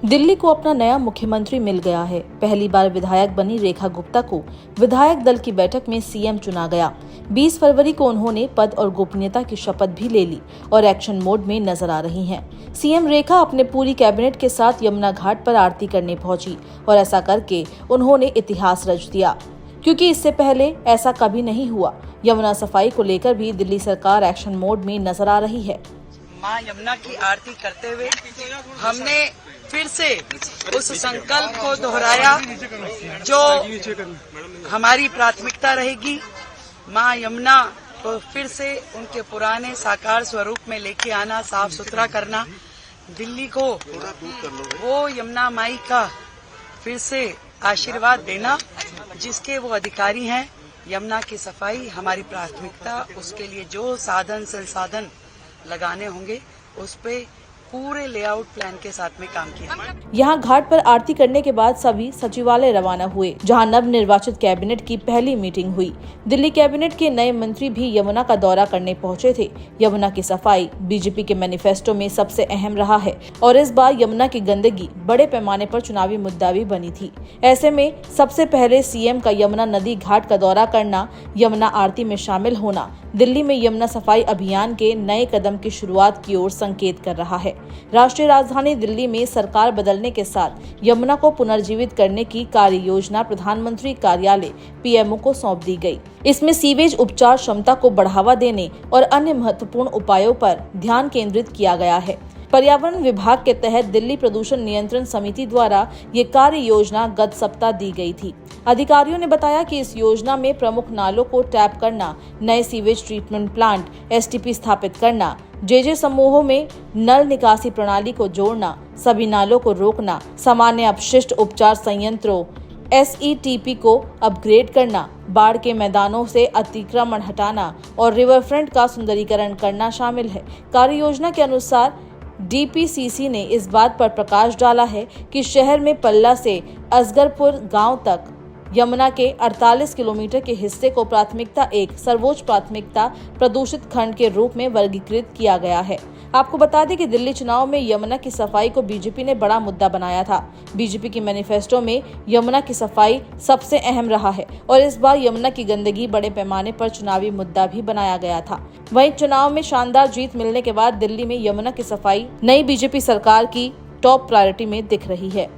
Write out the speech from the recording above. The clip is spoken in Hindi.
दिल्ली को अपना नया मुख्यमंत्री मिल गया है। पहली बार विधायक बनी रेखा गुप्ता को विधायक दल की बैठक में सीएम चुना गया। 20 फरवरी को उन्होंने पद और गोपनीयता की शपथ भी ले ली और एक्शन मोड में नजर आ रही हैं। सीएम रेखा अपने पूरी कैबिनेट के साथ यमुना घाट पर आरती करने पहुंची और ऐसा करके उन्होंने इतिहास रच दिया, क्योंकि इससे पहले ऐसा कभी नहीं हुआ। यमुना सफाई को लेकर भी दिल्ली सरकार एक्शन मोड में नजर आ रही है। मां यमुना की आरती करते हुए हमने फिर से उस संकल्प को दोहराया जो हमारी प्राथमिकता रहेगी। मां यमुना को फिर से उनके पुराने साकार स्वरूप में लेके आना, साफ सुथरा करना, दिल्ली को वो यमुना माई का फिर से आशीर्वाद देना जिसके वो अधिकारी हैं। यमुना की सफाई हमारी प्राथमिकता, उसके लिए जो साधन संसाधन लगाने होंगे उस पे पूरे लेआउट प्लान के साथ में काम किया। यहाँ घाट पर आरती करने के बाद सभी सचिवालय रवाना हुए, जहाँ नव निर्वाचित कैबिनेट की पहली मीटिंग हुई। दिल्ली कैबिनेट के नए मंत्री भी यमुना का दौरा करने पहुंचे थे। यमुना की सफाई बीजेपी के मैनिफेस्टो में सबसे अहम रहा है और इस बार यमुना की गंदगी बड़े पैमाने पर चुनावी मुद्दा भी बनी थी। ऐसे में सबसे पहले सीएम का यमुना नदी घाट का दौरा करना, यमुना आरती में शामिल होना दिल्ली में यमुना सफाई अभियान के नए कदम की शुरुआत की ओर संकेत कर रहा है। राष्ट्रीय राजधानी दिल्ली में सरकार बदलने के साथ यमुना को पुनर्जीवित करने की कार्य योजना प्रधानमंत्री कार्यालय पीएमओ को सौंप दी गई। इसमें सीवेज उपचार क्षमता को बढ़ावा देने और अन्य महत्वपूर्ण उपायों पर ध्यान केंद्रित किया गया है। पर्यावरण विभाग के तहत दिल्ली प्रदूषण नियंत्रण समिति द्वारा ये कार्य योजना गत सप्ताह दी गई थी। अधिकारियों ने बताया कि इस योजना में प्रमुख नालों को टैप करना, नए सीवेज ट्रीटमेंट प्लांट एसटीपी स्थापित करना, जेजे समूहों में नल निकासी प्रणाली को जोड़ना, सभी नालों को रोकना, सामान्य अपशिष्ट उपचार संयंत्रों एसईटीपी को अपग्रेड करना, बाढ़ के मैदानों से अतिक्रमण हटाना और रिवरफ्रंट का सुंदरीकरण करना शामिल है। कार्य योजना के अनुसार डीपीसीसी ने इस बात पर प्रकाश डाला है कि शहर में पल्ला से असगरपुर गांव तक यमुना के 48 किलोमीटर के हिस्से को प्राथमिकता 1 सर्वोच्च प्राथमिकता प्रदूषित खंड के रूप में वर्गीकृत किया गया है। आपको बता दें कि दिल्ली चुनाव में यमुना की सफाई को बीजेपी ने बड़ा मुद्दा बनाया था। बीजेपी की मैनिफेस्टो में यमुना की सफाई सबसे अहम रहा है और इस बार यमुना की गंदगी बड़े पैमाने पर चुनावी मुद्दा भी बनाया गया था। वहीं चुनाव में शानदार जीत मिलने के बाद दिल्ली में यमुना की सफाई नई बीजेपी सरकार की टॉप प्रायोरिटी में दिख रही है।